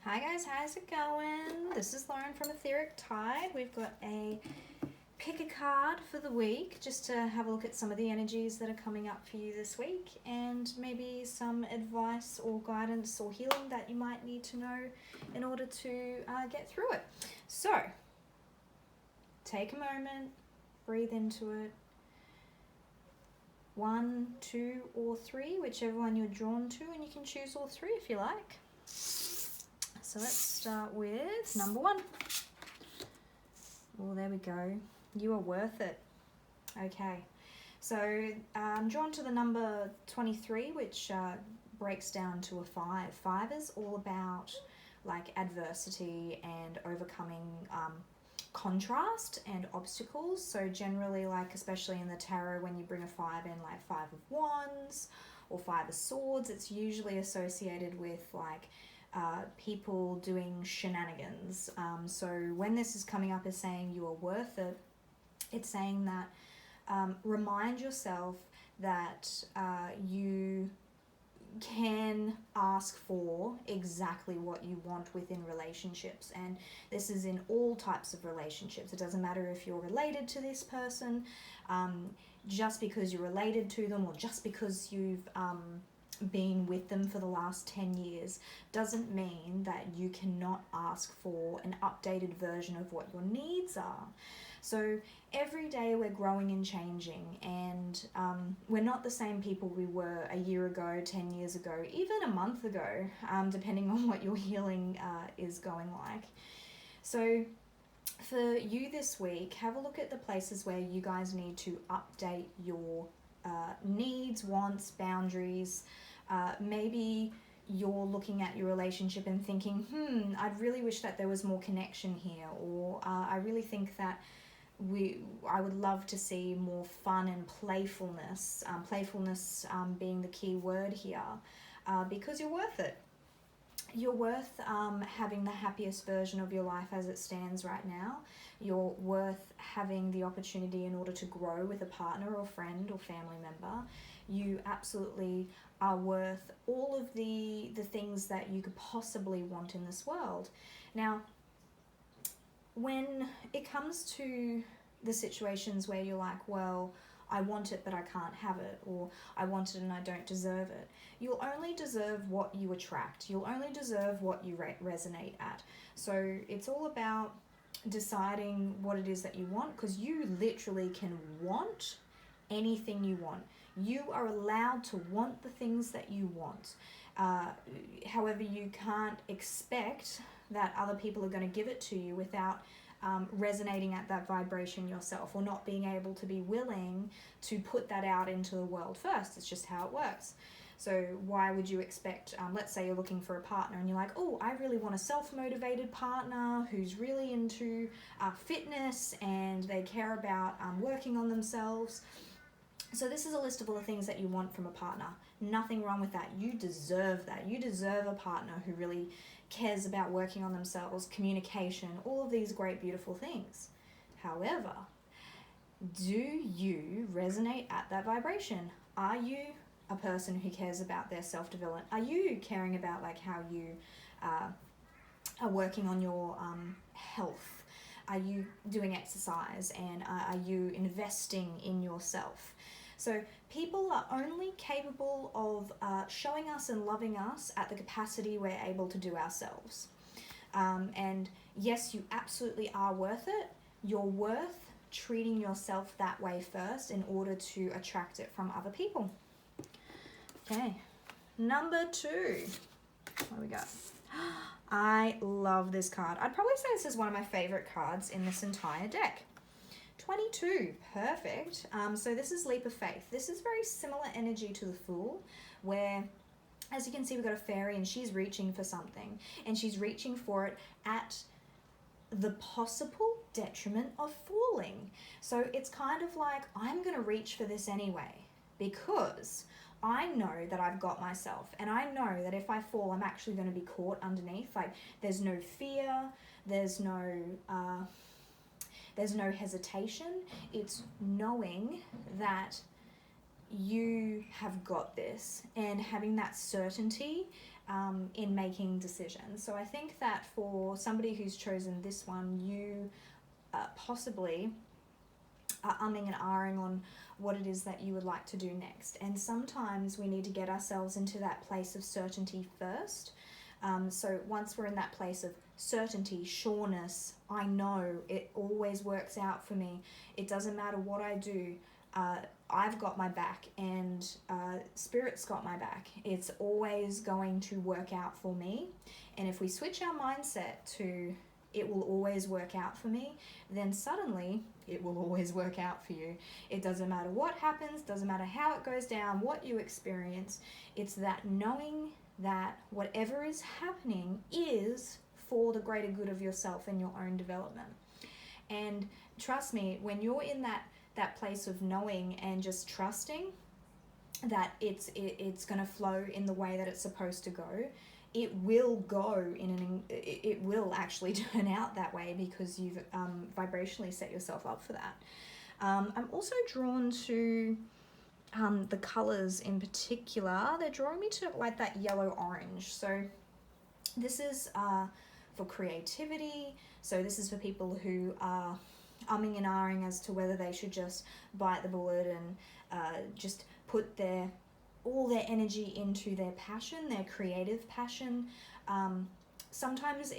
Hi guys, how's it going? This is Lauren from Etheric Tide. We've got a pick a card for the week just to have a look at some of the energies that are coming up for you this week and maybe some advice or guidance or healing that you might need to know in order to get through it. So, take a moment, breathe into it. 1, 2, or 3, whichever one you're drawn to, and you can choose all 3 if you like. So let's start with number 1. Oh, there we go. You are worth it. Okay. So I'm drawn to the number 23, which breaks down to a 5. 5 is all about like adversity and overcoming contrast and obstacles. So generally, like especially in the tarot, when you bring a 5 in, like 5 of Wands or 5 of Swords, it's usually associated with like people doing shenanigans. So when this is coming up as saying you are worth it, it's saying that remind yourself that you can ask for exactly what you want within relationships, and this is in all types of relationships. It doesn't matter if you're related to this person, just because you're related to them or just because you've been with them for the last 10 years doesn't mean that you cannot ask for an updated version of what your needs are. So every day we're growing and changing, and we're not the same people we were a year ago, 10 years ago, even a month ago, depending on what your healing is going like. So for you this week, have a look at the places where you guys need to update your needs, wants, boundaries. Maybe you're looking at your relationship and thinking, I'd really wish that there was more connection here, or I really think that I would love to see more fun and playfulness, being the key word here, because you're worth it. You're worth having the happiest version of your life as it stands right now. You're worth having the opportunity in order to grow with a partner or friend or family member. You absolutely are worth all of the things that you could possibly want in this world. Now, when it comes to the situations where you're like, well, I want it but I can't have it, or I want it and I don't deserve it, you'll only deserve what you attract. You'll only deserve what you resonate at. So it's all about deciding what it is that you want, because you literally can want anything you want. You are allowed to want the things that you want. However, you can't expect that other people are going to give it to you without resonating at that vibration yourself, or not being able to be willing to put that out into the world first. It's just how it works. So why would you expect, let's say you're looking for a partner and you're like, oh, I really want a self-motivated partner who's really into fitness and they care about working on themselves. So this is a list of all the things that you want from a partner. Nothing wrong with that. You deserve that. You deserve a partner who really cares about working on themselves, communication, all of these great, beautiful things. However, do you resonate at that vibration? Are you a person who cares about their self-development? Are you caring about like how you are working on your health? Are you doing exercise, and are you investing in yourself? So people are only capable of showing us and loving us at the capacity we're able to do ourselves. And yes, you absolutely are worth it. You're worth treating yourself that way first in order to attract it from other people. Okay, number 2. What do we got? I love this card. I'd probably say this is one of my favorite cards in this entire deck. 22, perfect. So this is Leap of Faith. This is very similar energy to the Fool, where, as you can see, we've got a fairy and she's reaching for something, and she's reaching for it at the possible detriment of falling. So it's kind of like, I'm going to reach for this anyway, because I know that I've got myself, and I know that if I fall, I'm actually going to be caught underneath. Like, there's no fear, there's no hesitation. It's knowing that you have got this, and having that certainty in making decisions. So I think that for somebody who's chosen this one, you possibly are umming and ahhing on what it is that you would like to do next. And sometimes we need to get ourselves into that place of certainty first. So once we're in that place of certainty, sureness, I know it always works out for me. It doesn't matter what I do. I've got my back, and Spirit's got my back. It's always going to work out for me. And if we switch our mindset to it will always work out for me, then suddenly it will always work out for you. It doesn't matter what happens, doesn't matter how it goes down, what you experience. It's that knowing that whatever is happening is for the greater good of yourself and your own development. And trust me, when you're in that place of knowing and just trusting that it's going to flow in the way that it's supposed to go, it will go it will actually turn out that way, because you've vibrationally set yourself up for that. I'm also drawn to the colors in particular. They're drawing me to like that yellow orange. So this is for creativity. So this is for people who are umming and ahhing as to whether they should just bite the bullet and just put all their energy into their passion, their creative passion. Sometimes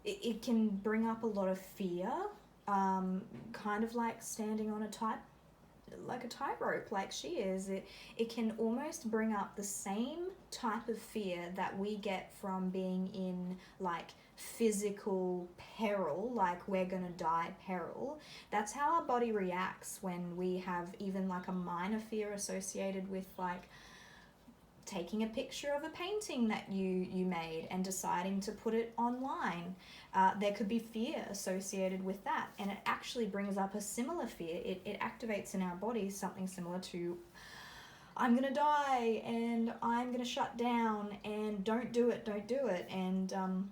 it can bring up a lot of fear, kind of like standing on a tightrope like she is. It can almost bring up the same type of fear that we get from being in like physical peril, like we're gonna die peril. That's how our body reacts when we have even like a minor fear associated with like taking a picture of a painting that you made and deciding to put it online. There could be fear associated with that, and it actually brings up a similar fear. It activates in our bodies something similar to, I'm gonna die and I'm gonna shut down and don't do it. And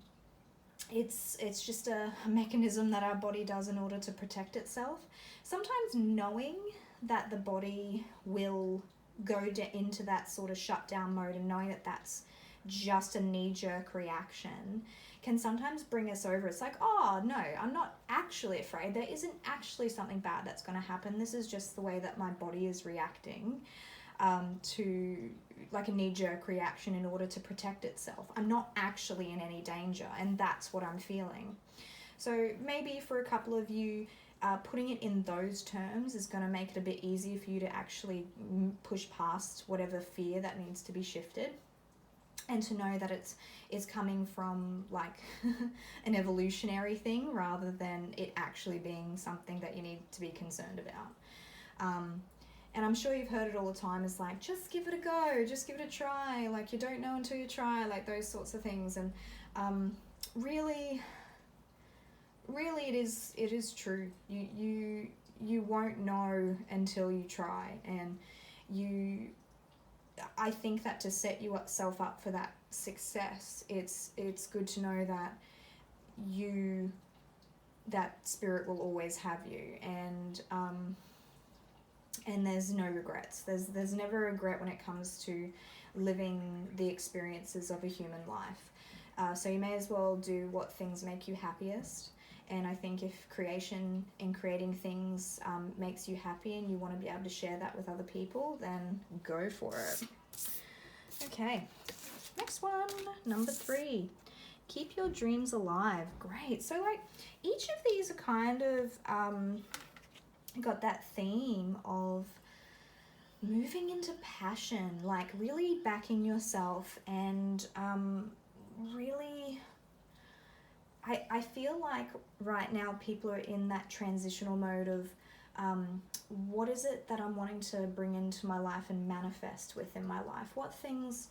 it's just a mechanism that our body does in order to protect itself. Sometimes knowing that the body will go into that sort of shutdown mode, and knowing that that's just a knee-jerk reaction, can sometimes bring us over. It's like, oh no, I'm not actually afraid. There isn't actually something bad that's going to happen. This is just the way that my body is reacting to like a knee-jerk reaction in order to protect itself. I'm not actually in any danger, and that's what I'm feeling. So maybe for a couple of you, putting it in those terms is going to make it a bit easier for you to actually push past whatever fear that needs to be shifted, and to know that it's coming from like an evolutionary thing rather than it actually being something that you need to be concerned about. And I'm sure you've heard it all the time, is like, just give it a go, just give it a try, like you don't know until you try, like those sorts of things. And really it is true. You won't know until you try. And I think that to set yourself up for that success, it's good to know that that spirit will always have you, and there's no regrets. There's never a regret when it comes to living the experiences of a human life. So you may as well do what things make you happiest. And I think if creation and creating things makes you happy, and you want to be able to share that with other people, then go for it. Okay, next one, number 3. Keep your dreams alive. Great. So like each of these are kind of got that theme of moving into passion, like really backing yourself, and really I feel like right now people are in that transitional mode of what is it that I'm wanting to bring into my life and manifest within my life? What things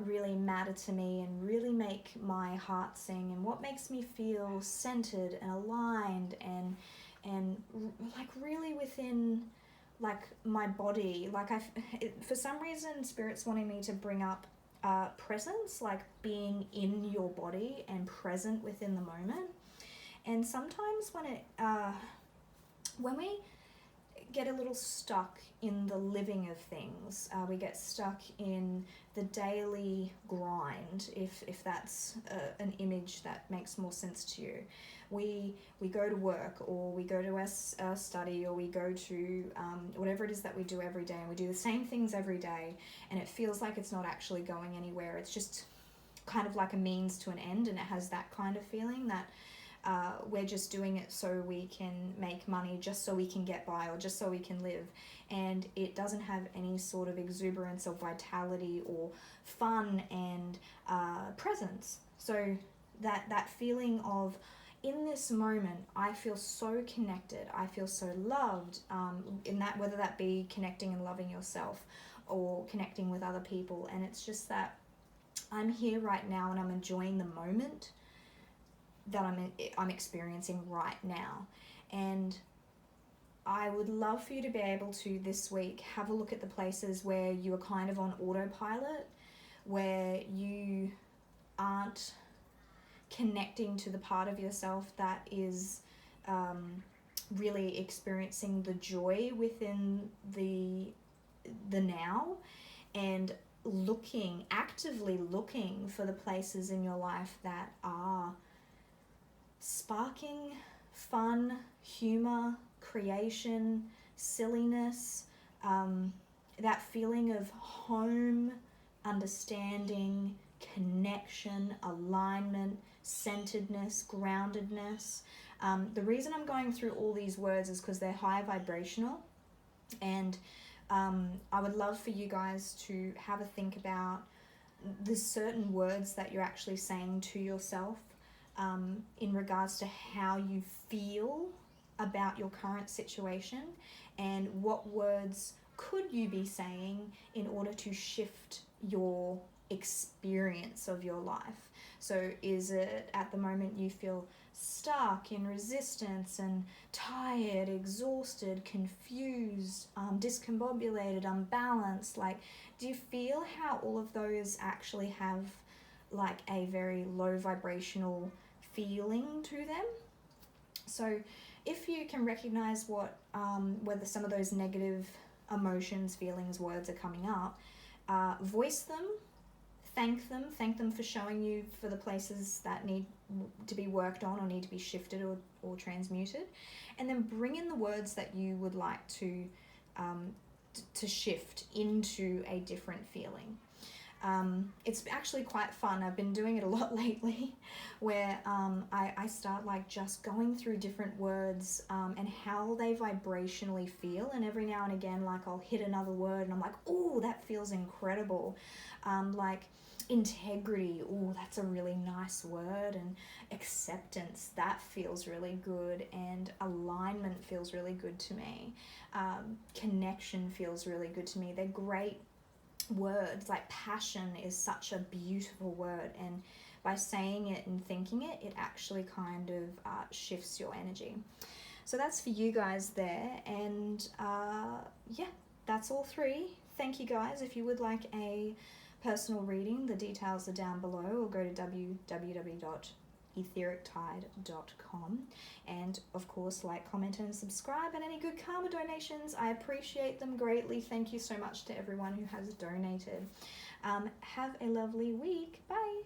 really matter to me and really make my heart sing, and what makes me feel centered and aligned and like really within like my body. Like for some reason Spirit's wanting me to bring up presence, like being in your body and present within the moment. And sometimes when we get a little stuck in the living of things. We get stuck in the daily grind, if that's an image that makes more sense to you. We go to work, or we go to our study, or we go to whatever it is that we do every day, and we do the same things every day, and it feels like it's not actually going anywhere. It's just kind of like a means to an end, and it has that kind of feeling that we're just doing it so we can make money, just so we can get by, or just so we can live, and it doesn't have any sort of exuberance or vitality or fun and presence. So that feeling of, in this moment, I feel so connected, I feel so loved, in that, whether that be connecting and loving yourself or connecting with other people, and it's just that I'm here right now and I'm enjoying the moment that I'm experiencing right now. And I would love for you to be able to, this week, have a look at the places where you are kind of on autopilot, where you aren't connecting to the part of yourself that is really experiencing the joy within the now, and actively looking for the places in your life that are sparking fun, humor, creation, silliness, that feeling of home, understanding, connection, alignment, centeredness, groundedness. The reason I'm going through all these words is because they're high vibrational, and I would love for you guys to have a think about the certain words that you're actually saying to yourself in regards to how you feel about your current situation, and what words could you be saying in order to shift your experience of your life. So is it at the moment you feel stuck in resistance and tired, exhausted, confused, discombobulated, unbalanced? Like, do you feel how all of those actually have like a very low vibrational feeling to them? So if you can recognize what whether some of those negative emotions, feelings, words are coming up, voice them, thank them for showing you for the places that need to be worked on or need to be shifted or transmuted, and then bring in the words that you would like to shift into a different feeling. It's actually quite fun. I've been doing it a lot lately, where I start like just going through different words and how they vibrationally feel, and every now and again, like, I'll hit another word and I'm like, oh, that feels incredible. Like integrity, oh, that's a really nice word, and acceptance, that feels really good, and alignment feels really good to me. Connection feels really good to me. They're great words. Like passion is such a beautiful word, and by saying it and thinking it, it actually kind of shifts your energy. So that's for you guys there, and yeah, that's all three. Thank you guys. If you would like a personal reading, the details are down below, or go to www.etherictide.com, and of course, like, comment and subscribe, and any good karma donations, I appreciate them greatly. Thank you so much to everyone who has donated. Have a lovely week. Bye.